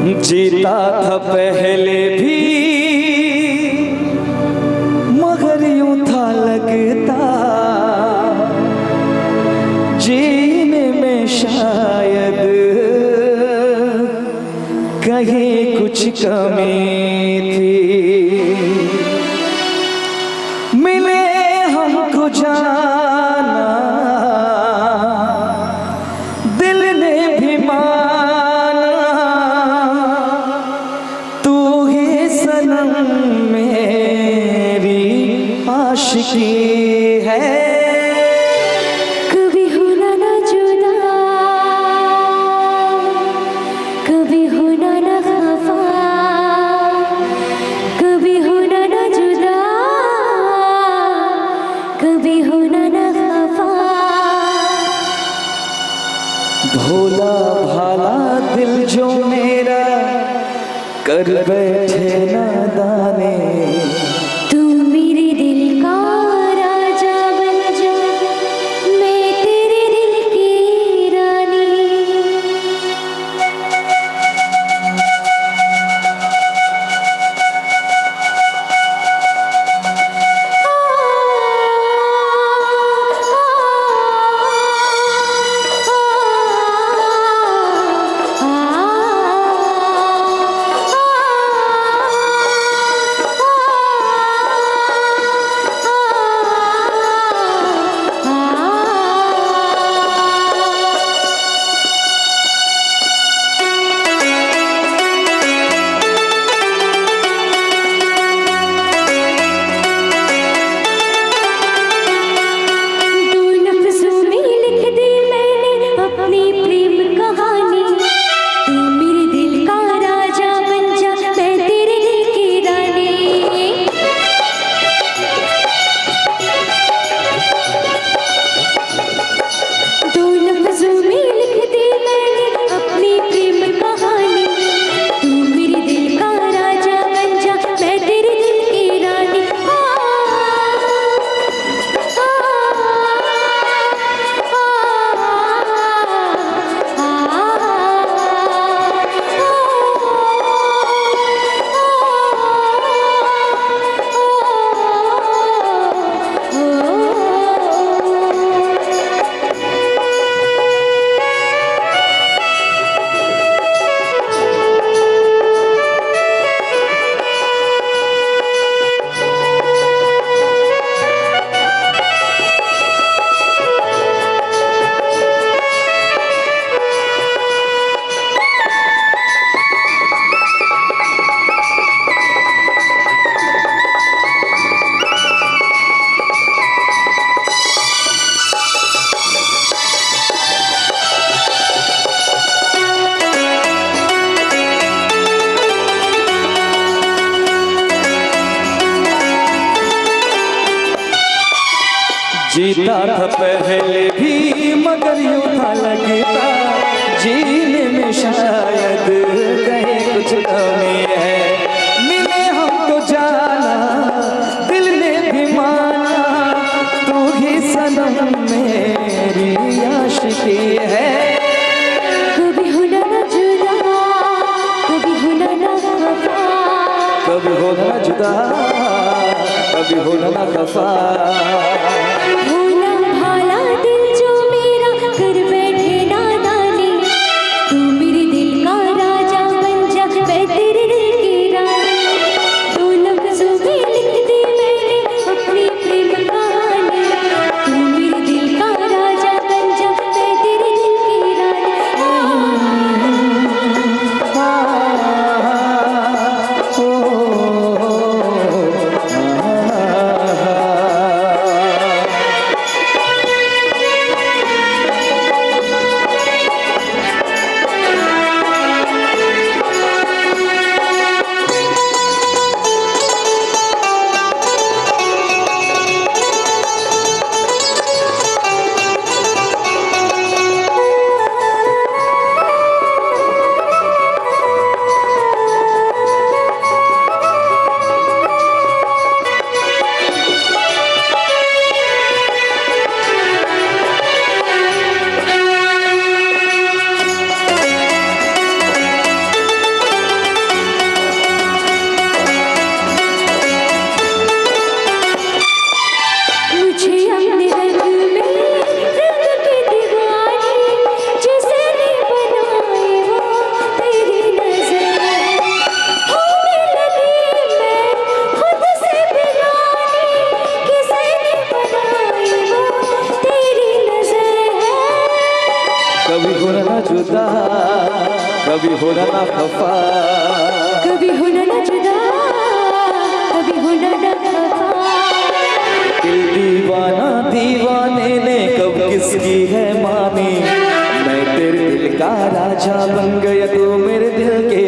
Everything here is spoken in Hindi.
जीता था पहले भी मगर यूं था लगता जीने में शायद कहीं कुछ कमी थी। मिले हमको जाना दिल ने भी माना, तू ही सनम मेरी आशिकी है। कभी होना ना जुदा, कभी होना ना खफा, कभी होना ना जुदा, कभी होना ना खफा। भोला भाला दिल जो मेरा कर बैठे नादाने, तू मेरे दिल का राजा बन जा, मैं तेरे दिल की रानी। जीता था पहले भी मगर यूं था लगता जीने में शायद कहीं कुछ कमी है। मिले हमको जाना दिल ने भी माना, तू ही सनम मेरी आशिकी है। कभी होना ना जुदा, कभी होना ना खफा, कभी होना ना जुदा, कभी होना ना खफा। भोला भाला दिल जो मेरा कर बैठे नादानी, तू मेरे दिल का राजा बन जा, मैं तेरे दिल की रानी। दो लफ्ज़ों में लिख दी मैंने अपनी प्रेम कहानी, तू मेरे दिल का राजा बन जा, मैं तेरे दिल की रानी। कभी होना ना खफा, कभी होना ना जुदा, कभी होना ना खफा। दिल दीवाना दीवाने ने कब किसकी है मानी, मैं तेरे दिल का राजा बन गया, तू मेरे दिल के